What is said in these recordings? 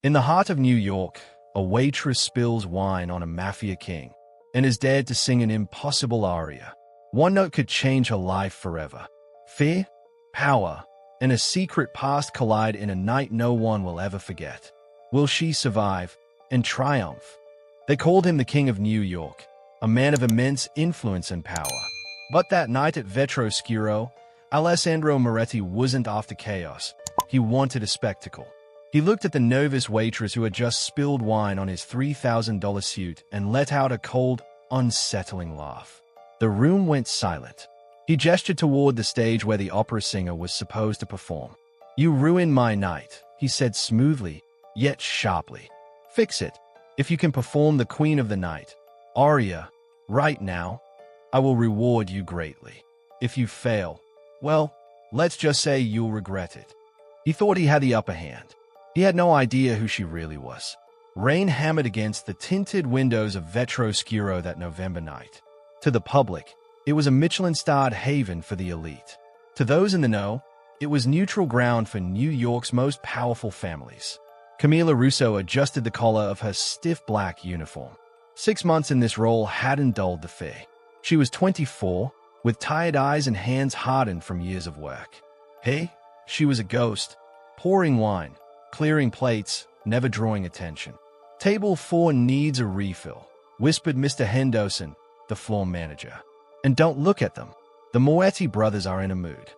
In the heart of New York, a waitress spills wine on a mafia king and is dared to sing an impossible aria. One note could change her life forever. Fear, power, and a secret past collide in a night no one will ever forget. Will she survive and triumph? They called him the King of New York, a man of immense influence and power. But that night at Waitress, Alessandro Moretti wasn't after chaos. He wanted a spectacle. He looked at the nervous waitress who had just spilled wine on his $3,000 suit and let out a cold, unsettling laugh. The room went silent. He gestured toward the stage where the opera singer was supposed to perform. "You ruined my night," he said smoothly, yet sharply. "Fix it. If you can perform the Queen of the Night aria right now, I will reward you greatly. If you fail, well, let's just say you'll regret it." He thought he had the upper hand. He had no idea who she really was. Rain hammered against the tinted windows of Waitress that November night. To the public, it was a Michelin-starred haven for the elite. To those in the know, it was neutral ground for New York's most powerful families. Camilla Russo adjusted the collar of her stiff black uniform. 6 months in this role hadn't dulled the fear. She was 24, with tired eyes and hands hardened from years of work. Hey, she was a ghost, pouring wine, clearing plates, never drawing attention. "Table 4 needs a refill," whispered Mr. Henderson, the floor manager. "And don't look at them. The Moretti brothers are in a mood."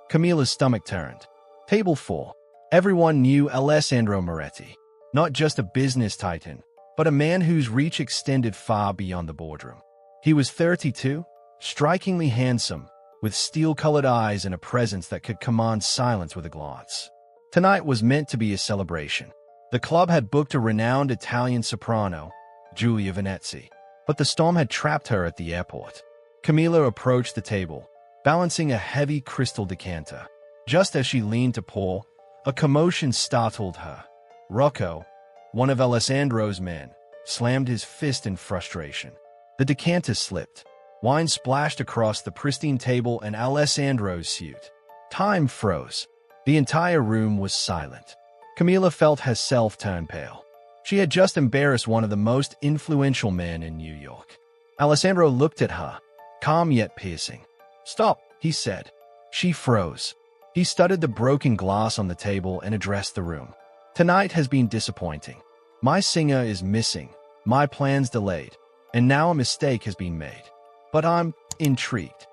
Camilla's stomach turned. Table 4. Everyone knew Alessandro Moretti, not just a business titan, but a man whose reach extended far beyond the boardroom. He was 32, strikingly handsome, with steel-colored eyes and a presence that could command silence with a glance. Tonight was meant to be a celebration. The club had booked a renowned Italian soprano, Giulia Venezzi, but the storm had trapped her at the airport. Camilla approached the table, balancing a heavy crystal decanter. Just as she leaned to pour, a commotion startled her. Rocco, one of Alessandro's men, slammed his fist in frustration. The decanter slipped. Wine splashed across the pristine table and Alessandro's suit. Time froze. The entire room was silent. Camilla felt herself turn pale. She had just embarrassed one of the most influential men in New York. Alessandro looked at her, calm yet piercing. "Stop," he said. She froze. He studied the broken glass on the table and addressed the room. "Tonight has been disappointing. My singer is missing, my plans delayed, and now a mistake has been made. But I'm intrigued."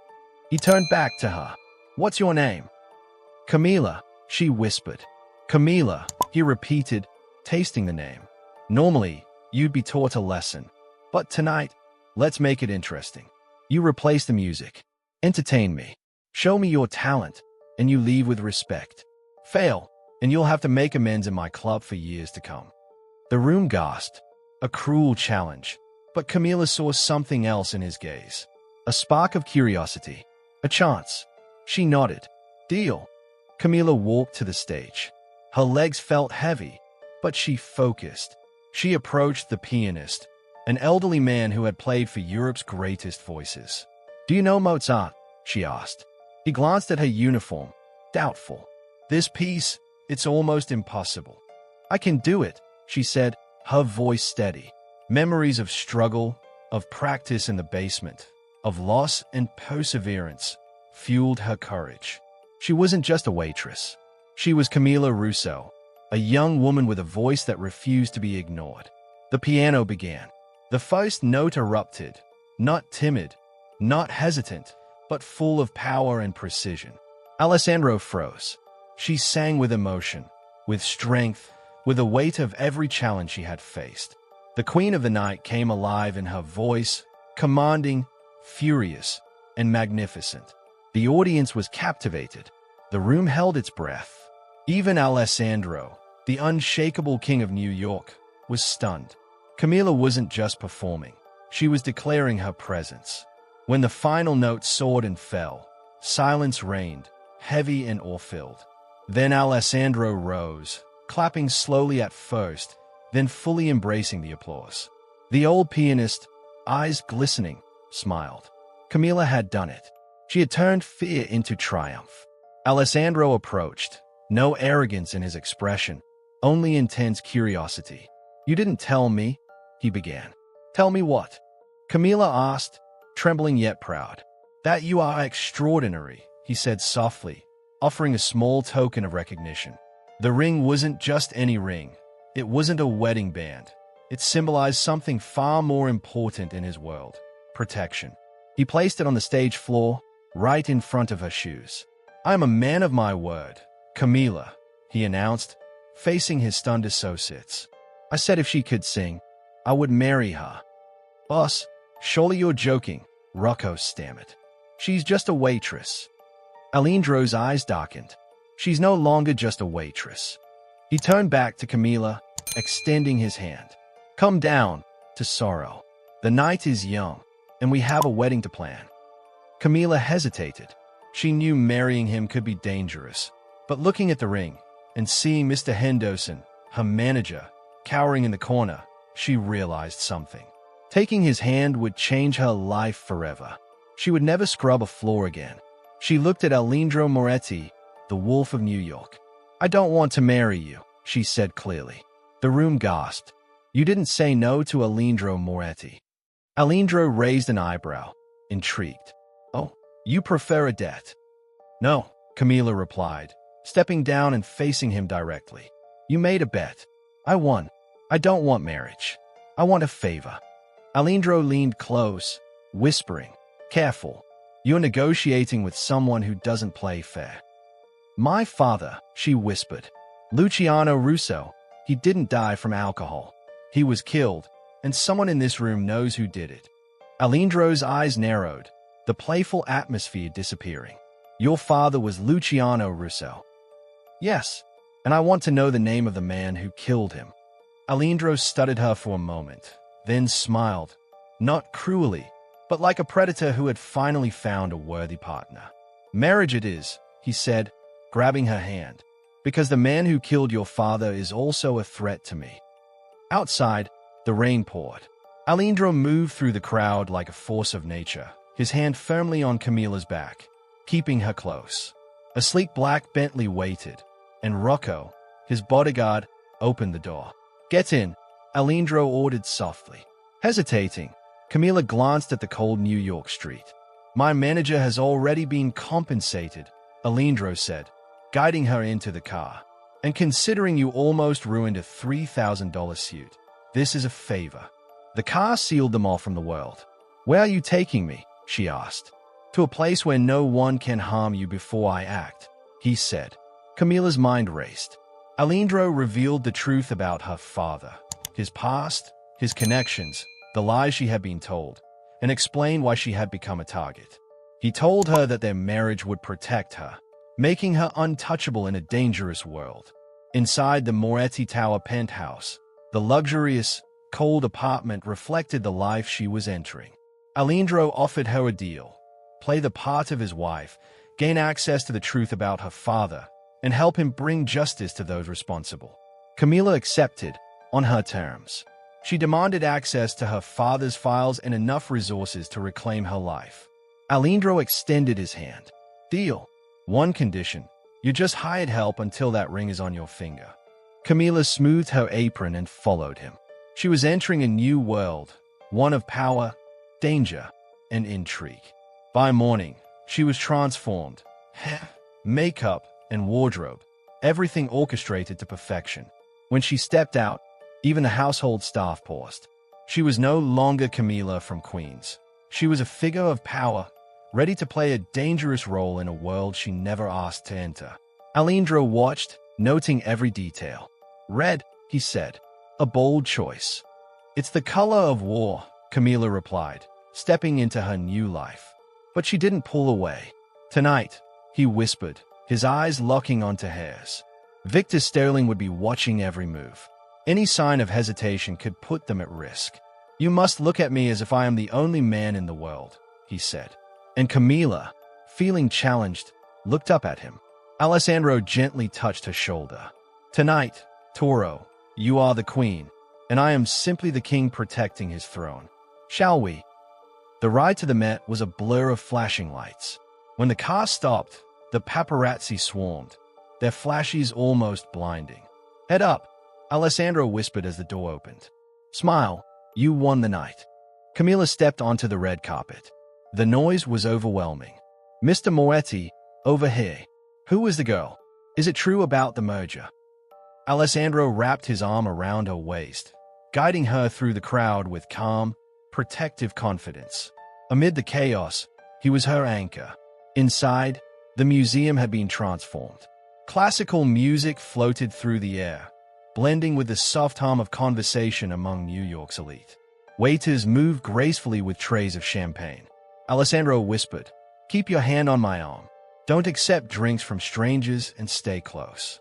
He turned back to her. "What's your name?" "Camilla," she whispered. "Camilla," he repeated, tasting the name. "Normally, you'd be taught a lesson. But tonight, let's make it interesting. You replace the music. Entertain me. Show me your talent, and you leave with respect. Fail, and you'll have to make amends in my club for years to come." The room gasped. A cruel challenge. But Camilla saw something else in his gaze. A spark of curiosity. A chance. She nodded. "Deal." Camilla walked to the stage. Her legs felt heavy, but she focused. She approached the pianist, an elderly man who had played for Europe's greatest voices. "Do you know Mozart?" she asked. He glanced at her uniform, doubtful. "This piece, it's almost impossible." "I can do it," she said, her voice steady. Memories of struggle, of practice in the basement, of loss and perseverance fueled her courage. She wasn't just a waitress. She was Camilla Russo, a young woman with a voice that refused to be ignored. The piano began. The first note erupted, not timid, not hesitant, but full of power and precision. Alessandro froze. She sang with emotion, with strength, with the weight of every challenge she had faced. The Queen of the Night came alive in her voice, commanding, furious, and magnificent. The audience was captivated. The room held its breath. Even Alessandro, the unshakable king of New York, was stunned. Camilla wasn't just performing. She was declaring her presence. When the final note soared and fell, silence reigned, heavy and awe-filled. Then Alessandro rose, clapping slowly at first, then fully embracing the applause. The old pianist, eyes glistening, smiled. Camilla had done it. She had turned fear into triumph. Alessandro approached, no arrogance in his expression, only intense curiosity. "You didn't tell me," he began. "Tell me what?" Camila asked, trembling yet proud. "That you are extraordinary," he said softly, offering a small token of recognition. The ring wasn't just any ring. It wasn't a wedding band. It symbolized something far more important in his world: protection. He placed it on the stage floor, right in front of her shoes. "I am a man of my word, Camila," he announced, facing his stunned associates. "I said if she could sing, I would marry her." "Boss, surely you're joking," Rocco stammered. "She's just a waitress." Alejandro's eyes darkened. "She's no longer just a waitress." He turned back to Camila, extending his hand. "Come down, tesoro. The night is young, and we have a wedding to plan." Camila hesitated. She knew marrying him could be dangerous, but looking at the ring and seeing Mr. Henderson, her manager, cowering in the corner, she realized something. Taking his hand would change her life forever. She would never scrub a floor again. She looked at Alejandro Moretti, the Wolf of New York. "I don't want to marry you," she said clearly. The room gasped. "You didn't say no to Alejandro Moretti." Alejandro raised an eyebrow, intrigued. "Oh, you prefer a debt?" "No," Camila replied, stepping down and facing him directly. "You made a bet. I won. I don't want marriage. I want a favor." Alejandro leaned close, whispering, "Careful. You're negotiating with someone who doesn't play fair." "My father," she whispered. "Luciano Russo. He didn't die from alcohol. He was killed, and someone in this room knows who did it." Alejandro's eyes narrowed, the playful atmosphere disappearing. "Your father was Luciano Russo." "Yes, and I want to know the name of the man who killed him." Alejandro studied her for a moment, then smiled, not cruelly, but like a predator who had finally found a worthy partner. "Marriage it is," he said, grabbing her hand, "because the man who killed your father is also a threat to me." Outside, the rain poured. Alejandro moved through the crowd like a force of nature, his hand firmly on Camila's back, keeping her close. A sleek black Bentley waited, and Rocco, his bodyguard, opened the door. "Get in," Alejandro ordered softly. Hesitating, Camila glanced at the cold New York street. "My manager has already been compensated," Alejandro said, guiding her into the car. "And considering you almost ruined a $3,000 suit, this is a favor." The car sealed them off from the world. "Where are you taking me?" she asked. "To a place where no one can harm you before I act," he said. Camila's mind raced. Alejandro revealed the truth about her father, his past, his connections, the lies she had been told, and explained why she had become a target. He told her that their marriage would protect her, making her untouchable in a dangerous world. Inside the Moretti Tower penthouse, the luxurious, cold apartment reflected the life she was entering. Alejandro offered her a deal: play the part of his wife, gain access to the truth about her father, and help him bring justice to those responsible. Camila accepted, on her terms. She demanded access to her father's files and enough resources to reclaim her life. Alejandro extended his hand. "Deal. One condition: you just hired help until that ring is on your finger." Camila smoothed her apron and followed him. She was entering a new world, one of power, danger, and intrigue. By morning, she was transformed. Hair, makeup, and wardrobe, everything orchestrated to perfection. When she stepped out, even the household staff paused. She was no longer Camila from Queens. She was a figure of power, ready to play a dangerous role in a world she never asked to enter. Alejandro watched, noting every detail. "Red," he said. "A bold choice." "It's the color of war," Camila replied, stepping into her new life. But she didn't pull away. "Tonight," he whispered, his eyes locking onto hers. "Victor Sterling would be watching every move. Any sign of hesitation could put them at risk. You must look at me as if I am the only man in the world," he said. And Camila, feeling challenged, looked up at him. Alessandro gently touched her shoulder. "Tonight, Toro, you are the queen, and I am simply the king protecting his throne. Shall we?" The ride to the Met was a blur of flashing lights. When the car stopped, the paparazzi swarmed, their flashes almost blinding. "Head up," Alessandro whispered as the door opened. Smile, you won the night. Camilla stepped onto the red carpet. The noise was overwhelming. Mr. Moretti, over here. Who was the girl? Is it true about the merger? Alessandro wrapped his arm around her waist, guiding her through the crowd with calm, protective confidence. Amid the chaos, he was her anchor. Inside, the museum had been transformed. Classical music floated through the air, blending with the soft hum of conversation among New York's elite. Waiters moved gracefully with trays of champagne. Alessandro whispered, "Keep your hand on my arm. Don't accept drinks from strangers and stay close."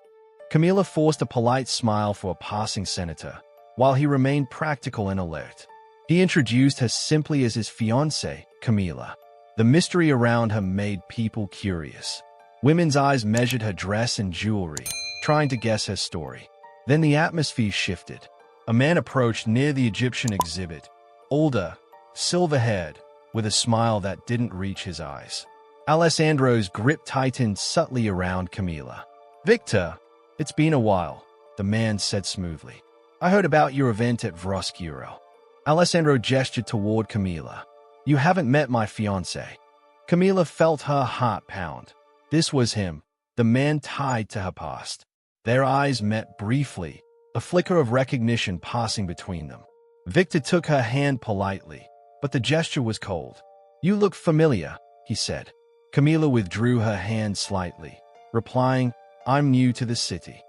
Camilla forced a polite smile for a passing senator, while he remained practical and alert. He introduced her simply as his fiancée, Camilla. The mystery around her made people curious. Women's eyes measured her dress and jewelry, trying to guess her story. Then the atmosphere shifted. A man approached near the Egyptian exhibit, older, silver-haired, with a smile that didn't reach his eyes. Alessandro's grip tightened subtly around Camilla. "Victor, it's been a while," the man said smoothly. "I heard about your event at Vroscuro." Alessandro gestured toward Camilla. "You haven't met my fiancé." Camilla felt her heart pound. This was him, the man tied to her past. Their eyes met briefly, a flicker of recognition passing between them. Victor took her hand politely, but the gesture was cold. "You look familiar," he said. Camilla withdrew her hand slightly, replying, "I'm new to the city."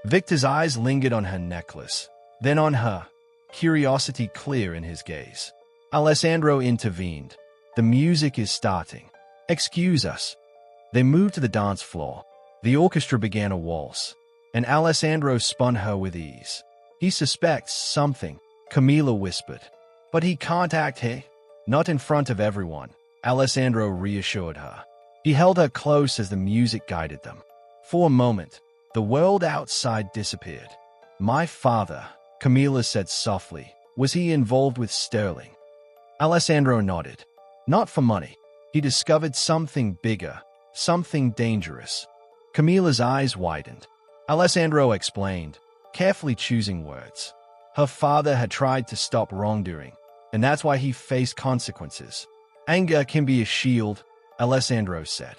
Victor's eyes lingered on her necklace, then on her, curiosity clear in his gaze. Alessandro intervened. "The music is starting. Excuse us." They moved to the dance floor. The orchestra began a waltz, and Alessandro spun her with ease. "He suspects something," Camilla whispered. "But he can't act here. Not in front of everyone," Alessandro reassured her. He held her close as the music guided them. For a moment, the world outside disappeared. "My father," Camilla said softly. "Was he involved with Sterling?" Alessandro nodded. "Not for money. He discovered something bigger, something dangerous." Camilla's eyes widened. Alessandro explained, carefully choosing words. Her father had tried to stop wrongdoing, and that's why he faced consequences. "Anger can be a shield," Alessandro said.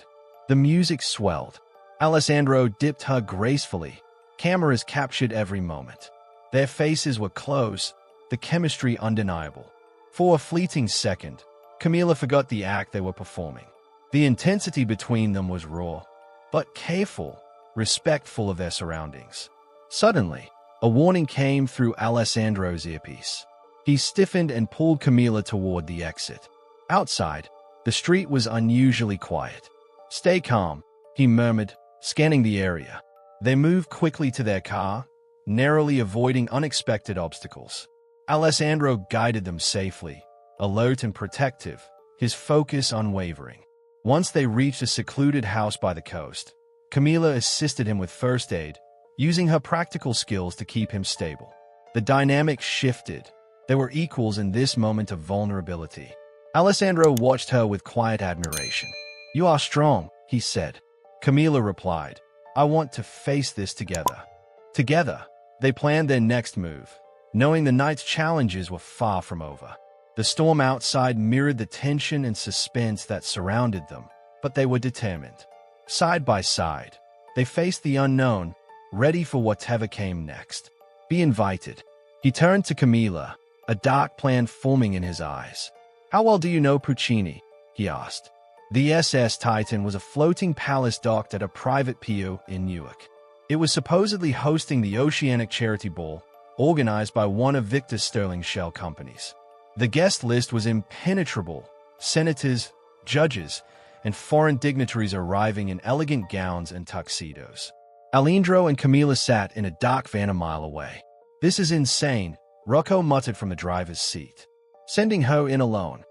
The music swelled. Alessandro dipped her gracefully. Cameras captured every moment. Their faces were close, the chemistry undeniable. For a fleeting second, Camilla forgot the act they were performing. The intensity between them was raw, but careful, respectful of their surroundings. Suddenly, a warning came through Alessandro's earpiece. He stiffened and pulled Camilla toward the exit. Outside, the street was unusually quiet. "Stay calm," he murmured, scanning the area. They moved quickly to their car, narrowly avoiding unexpected obstacles. Alessandro guided them safely, alert and protective, his focus unwavering. Once they reached a secluded house by the coast, Camilla assisted him with first aid, using her practical skills to keep him stable. The dynamic shifted. They were equals in this moment of vulnerability. Alessandro watched her with quiet admiration. "You are strong," he said. Camilla replied, "I want to face this together." Together, they planned their next move, knowing the night's challenges were far from over. The storm outside mirrored the tension and suspense that surrounded them, but they were determined. Side by side, they faced the unknown, ready for whatever came next. "Be invited." He turned to Camilla, a dark plan forming in his eyes. "How well do you know Puccini?" he asked. The SS Titan was a floating palace docked at a private pier in Newark. It was supposedly hosting the Oceanic Charity Ball, organized by one of Victor Sterling's shell companies. The guest list was impenetrable: senators, judges, and foreign dignitaries arriving in elegant gowns and tuxedos. Alessandro and Camilla sat in a dark van a mile away. "This is insane," Rocco muttered from the driver's seat. "Sending her in alone."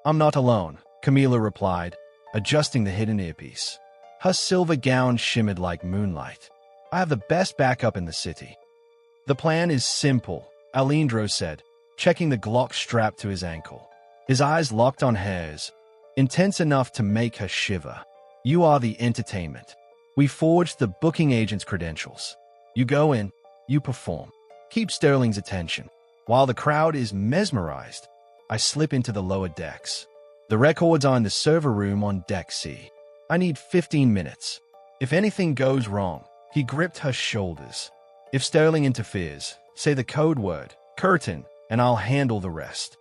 "I'm not alone," Camilla replied, adjusting the hidden earpiece. Her silver gown shimmered like moonlight. "I have the best backup in the city." "The plan is simple," Alessandro said, checking the Glock strapped to his ankle. His eyes locked on hers, intense enough to make her shiver. "You are the entertainment. We forged the booking agent's credentials. You go in, You perform. Keep Sterling's attention. While the crowd is mesmerized, I slip into the lower decks. The records are in the server room on Deck C. I need 15 minutes. If anything goes wrong, he gripped her shoulders. If Sterling interferes, say the code word, curtain, and I'll handle the rest.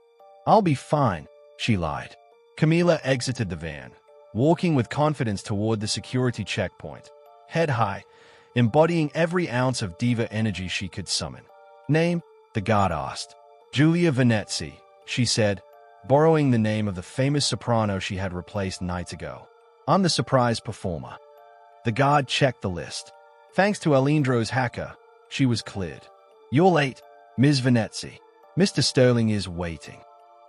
I'll be fine, she lied. Camila exited the van, walking with confidence toward the security checkpoint, head high, embodying every ounce of diva energy she could summon. Name? The guard asked. Giulia Venezzi, she said, borrowing the name of the famous soprano she had replaced nights ago. I'm the surprise performer. The guard checked the list. Thanks to Alindro's hacker, she was cleared. You're late, Ms. Venezzi. Mr. Sterling is waiting.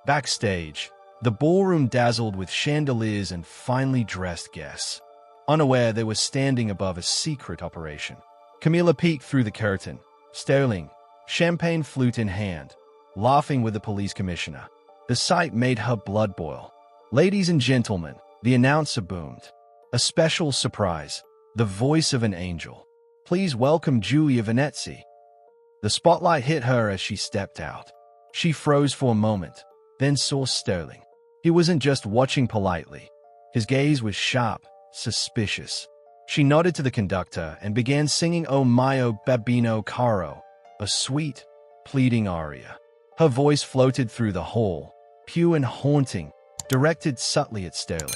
Backstage, the ballroom dazzled with chandeliers and finely dressed guests. Unaware they were standing above a secret operation. Camila peeked through the curtain. Sterling, champagne flute in hand, laughing with the police commissioner. The sight made her blood boil. Ladies and gentlemen, the announcer boomed. A special surprise, the voice of an angel. Please welcome Giulia Venezzi. The spotlight hit her as she stepped out. She froze for a moment, then saw Sterling. He wasn't just watching politely. His gaze was sharp, suspicious. She nodded to the conductor and began singing O mio babbino caro, a sweet, pleading aria. Her voice floated through the hall, pure and haunting, directed subtly at Sterling.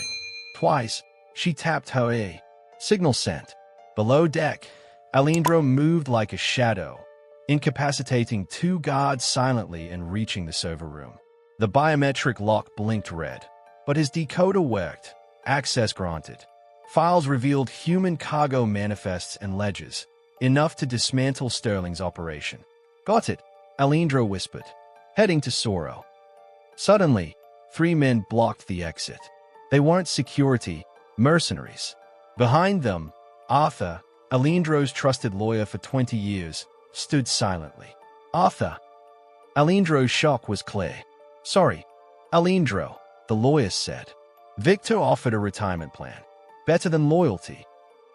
Twice, she tapped her A. Signal sent. Below deck, Alindro moved like a shadow, incapacitating two guards silently and reaching the server room. The biometric lock blinked red, but his decoder worked. Access granted. Files revealed human cargo manifests and ledgers, enough to dismantle Sterling's operation. Got it, Alindro whispered, heading to Soro. Suddenly, 3 men blocked the exit. They weren't security, mercenaries. Behind them, Arthur, Alindro's trusted lawyer for 20 years, stood silently. Arthur. Alindro's shock was clear. Sorry, Alindro, the lawyer said. Victor offered a retirement plan. Better than loyalty.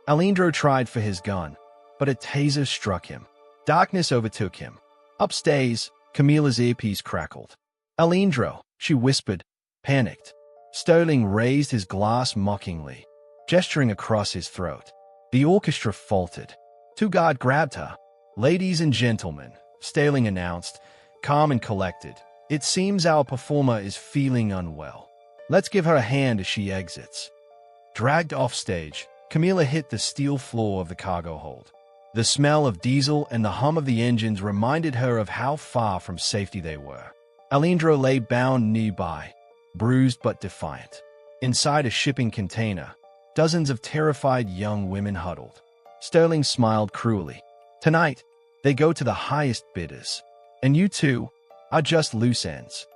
Alindro tried for his gun, but a taser struck him. Darkness overtook him. Upstairs, Camila's earpiece crackled. Alindro, she whispered, panicked. Sterling raised his glass mockingly, gesturing across his throat. The orchestra faltered. 2 guards grabbed her. Ladies and gentlemen, Sterling announced, calm and collected. It seems our performer is feeling unwell. Let's give her a hand as she exits. Dragged off stage, Camila hit the steel floor of the cargo hold. The smell of diesel and the hum of the engines reminded her of how far from safety they were. Alindro lay bound nearby, bruised but defiant. Inside a shipping container, dozens of terrified young women huddled. Sterling smiled cruelly. Tonight, they go to the highest bidders. And you two are just loose ends.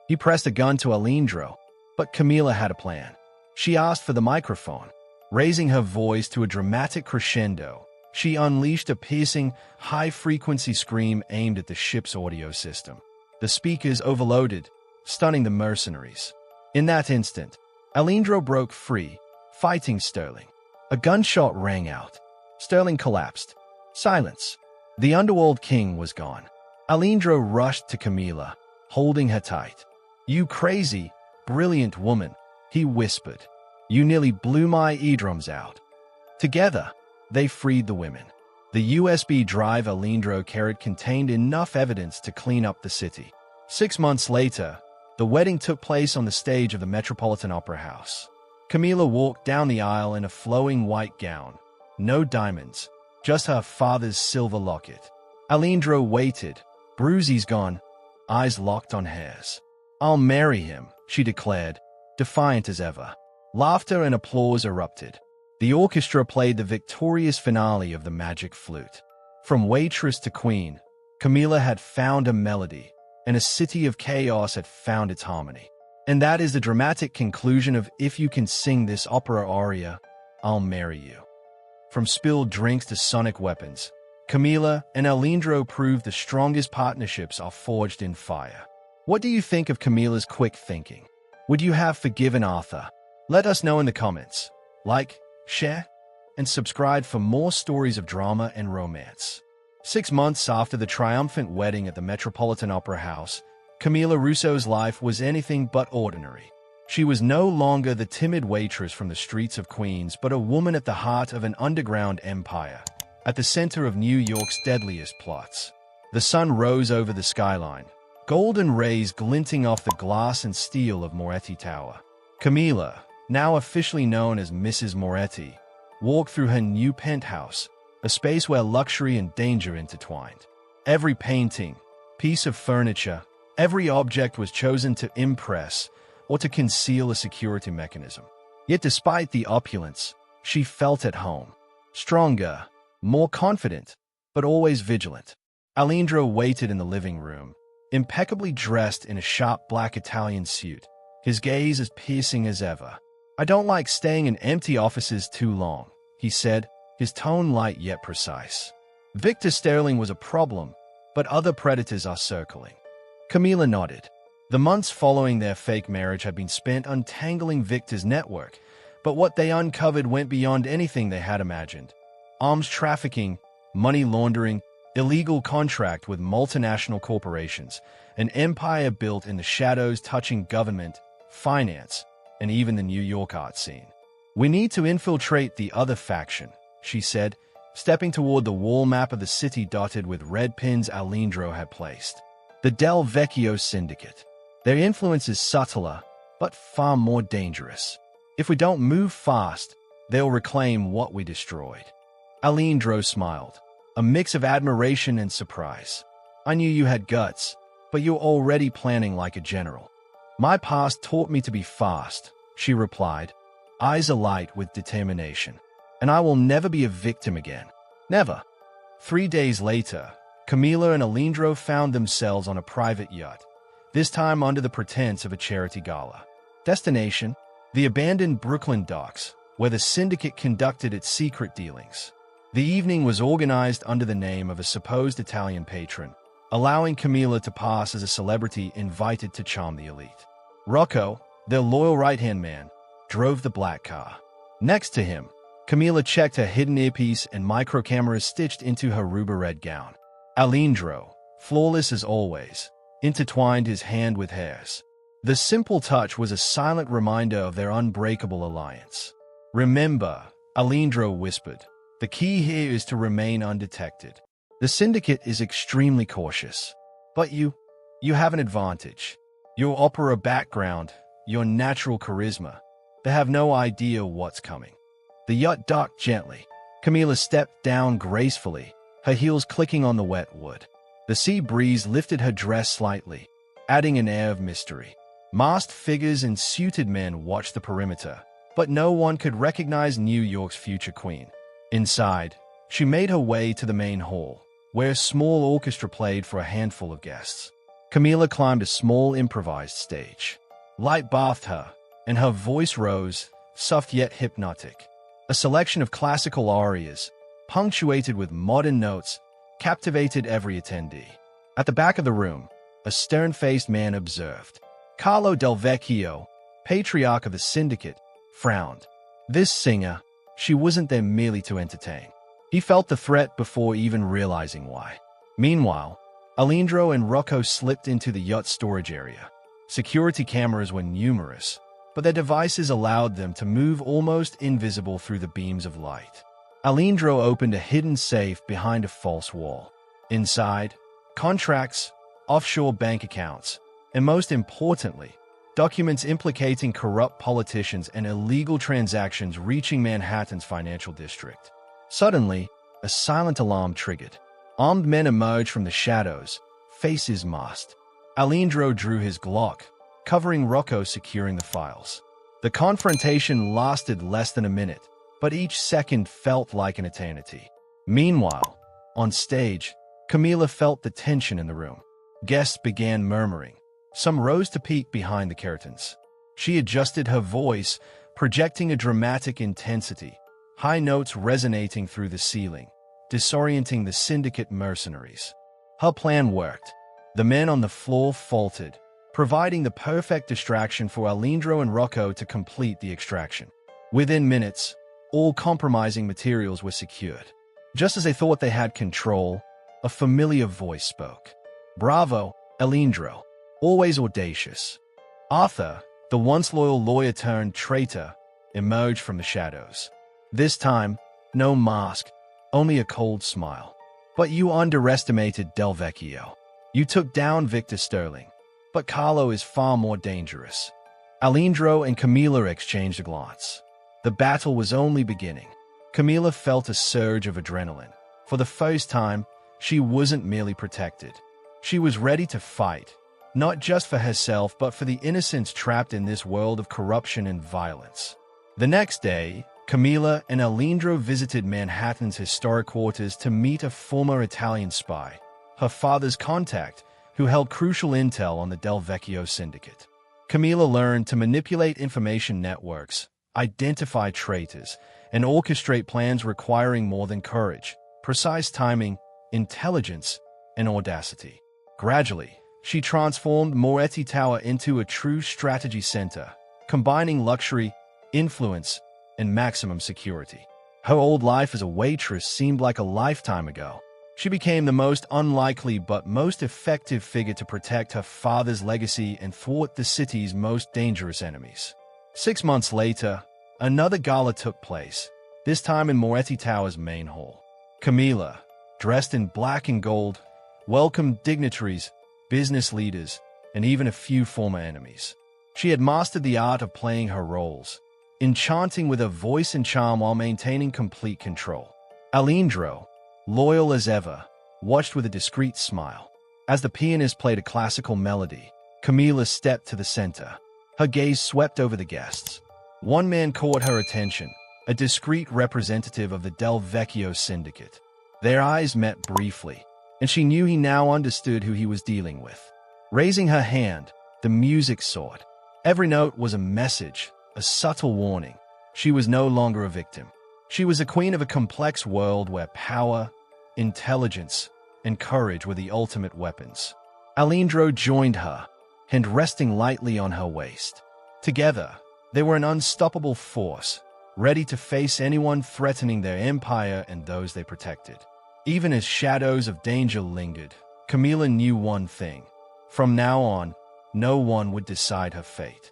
He pressed a gun to Alindro, but Camila had a plan. She asked for the microphone. Raising her voice to a dramatic crescendo, she unleashed a piercing, high-frequency scream aimed at the ship's audio system. The speakers overloaded, stunning the mercenaries. In that instant, Alindro broke free, fighting Sterling. A gunshot rang out. Sterling collapsed. Silence. The underworld king was gone. Alindro rushed to Camila, holding her tight. You crazy, brilliant woman, he whispered. You nearly blew my eardrums out. Together, they freed the women. The USB drive Alindro carried contained enough evidence to clean up the city. 6 months later, the wedding took place on the stage of the Metropolitan Opera House. Camila walked down the aisle in a flowing white gown. No diamonds, just her father's silver locket. Alindro waited. Bruises gone, eyes locked on hers. I'll marry him, she declared, defiant as ever. Laughter and applause erupted. The orchestra played the victorious finale of the Magic Flute. From Waitress to Queen, Camila had found a melody, and a city of chaos had found its harmony. And that is the dramatic conclusion of If You Can Sing This Opera Aria, I'll Marry You. From spilled drinks to sonic weapons, Camila and Alindro proved the strongest partnerships are forged in fire. What do you think of Camila's quick thinking? Would you have forgiven Arthur? Let us know in the comments. Like, share, and subscribe for more stories of drama and romance. 6 months after the triumphant wedding at the Metropolitan Opera House, Camilla Russo's life was anything but ordinary. She was no longer the timid waitress from the streets of Queens, but a woman at the heart of an underground empire, at the center of New York's deadliest plots. The sun rose over the skyline, golden rays glinting off the glass and steel of Moretti Tower. Camilla, now officially known as Mrs. Moretti, walked through her new penthouse, a space where luxury and danger intertwined. Every painting, piece of furniture, every object was chosen to impress or to conceal a security mechanism. Yet despite the opulence, she felt at home. Stronger, more confident, but always vigilant. Alindro waited in the living room, impeccably dressed in a sharp black Italian suit, his gaze as piercing as ever. "I don't like staying in empty offices too long," he said, his tone light yet precise. Victor Sterling was a problem, but other predators are circling. Camilla nodded. The months following their fake marriage had been spent untangling Victor's network, but what they uncovered went beyond anything they had imagined. Arms trafficking, money laundering, illegal contract with multinational corporations, an empire built in the shadows touching government, finance, and even the New York art scene. "We need to infiltrate the other faction," she said, stepping toward the wall map of the city dotted with red pins Alindro had placed. "The Del Vecchio Syndicate. Their influence is subtler, but far more dangerous. If we don't move fast, they'll reclaim what we destroyed." Alindro smiled, a mix of admiration and surprise. "I knew you had guts, but you're already planning like a general." "My past taught me to be fast," she replied, eyes alight with determination. "And I will never be a victim again. Never." 3 days later, Camilla and Alindro found themselves on a private yacht, this time under the pretense of a charity gala. Destination: the abandoned Brooklyn docks, where the syndicate conducted its secret dealings. The evening was organized under the name of a supposed Italian patron, allowing Camilla to pass as a celebrity invited to charm the elite. Rocco, their loyal right-hand man, drove the black car. Next to him, Camilla checked her hidden earpiece and microcamera stitched into her ruby-red gown. Alindro, flawless as always, intertwined his hand with hers. The simple touch was a silent reminder of their unbreakable alliance. "Remember," Alindro whispered, "the key here is to remain undetected. The syndicate is extremely cautious. But you have an advantage. Your opera background, your natural charisma. They have no idea what's coming." The yacht docked gently. Camilla stepped down gracefully, her heels clicking on the wet wood. The sea breeze lifted her dress slightly, adding an air of mystery. Masked figures and suited men watched the perimeter, but no one could recognize New York's future queen. Inside, she made her way to the main hall, where a small orchestra played for a handful of guests. Camilla climbed a small improvised stage. Light bathed her, and her voice rose, soft yet hypnotic. A selection of classical arias, punctuated with modern notes, captivated every attendee. At the back of the room, a stern-faced man observed. Carlo Del Vecchio, patriarch of the syndicate, frowned. This singer, she wasn't there merely to entertain. He felt the threat before even realizing why. Meanwhile, Alindro and Rocco slipped into the yacht storage area. Security cameras were numerous, but their devices allowed them to move almost invisible through the beams of light. Alindro opened a hidden safe behind a false wall. Inside, contracts, offshore bank accounts, and most importantly, documents implicating corrupt politicians and illegal transactions reaching Manhattan's financial district. Suddenly, a silent alarm triggered. Armed men emerged from the shadows, faces masked. Alindro drew his Glock, covering Rocco securing the files. The confrontation lasted less than a minute, but each second felt like an eternity. Meanwhile, on stage, Camilla felt the tension in the room. Guests began murmuring. Some rose to peek behind the curtains. She adjusted her voice, projecting a dramatic intensity, high notes resonating through the ceiling, disorienting the syndicate mercenaries. Her plan worked. The men on the floor faltered, providing the perfect distraction for Alindro and Rocco to complete the extraction. Within minutes, all compromising materials were secured. Just as they thought they had control, a familiar voice spoke. "Bravo, Elendro, always audacious." Arthur, the once loyal lawyer turned traitor, emerged from the shadows. This time, no mask, only a cold smile. "But you underestimated Del Vecchio. You took down Victor Sterling. But Carlo is far more dangerous." Alindro and Camilla exchanged a glance. The battle was only beginning. Camilla felt a surge of adrenaline. For the first time, she wasn't merely protected. She was ready to fight, not just for herself but for the innocents trapped in this world of corruption and violence. The next day, Camilla and Alindro visited Manhattan's historic quarters to meet a former Italian spy, her father's contact, who held crucial intel on the Del Vecchio syndicate. Camilla learned to manipulate information networks, identify traitors, and orchestrate plans requiring more than courage, precise timing, intelligence, and audacity. Gradually, she transformed Moretti Tower into a true strategy center, combining luxury, influence, and maximum security. Her old life as a waitress seemed like a lifetime ago. She became the most unlikely but most effective figure to protect her father's legacy and thwart the city's most dangerous enemies. 6 months later, another gala took place, this time in Moretti Tower's main hall. Camilla, dressed in black and gold, welcomed dignitaries, business leaders, and even a few former enemies. She had mastered the art of playing her roles, enchanting with her voice and charm while maintaining complete control. Alindro, loyal as ever, watched with a discreet smile. As the pianist played a classical melody, Camilla stepped to the center. Her gaze swept over the guests. One man caught her attention, a discreet representative of the Del Vecchio syndicate. Their eyes met briefly, and she knew he now understood who he was dealing with. Raising her hand, the music soared. Every note was a message, a subtle warning. She was no longer a victim. She was a queen of a complex world where power, intelligence, and courage were the ultimate weapons. Alindro joined her, hand resting lightly on her waist. Together, they were an unstoppable force, ready to face anyone threatening their empire and those they protected. Even as shadows of danger lingered, Camilla knew one thing. From now on, no one would decide her fate.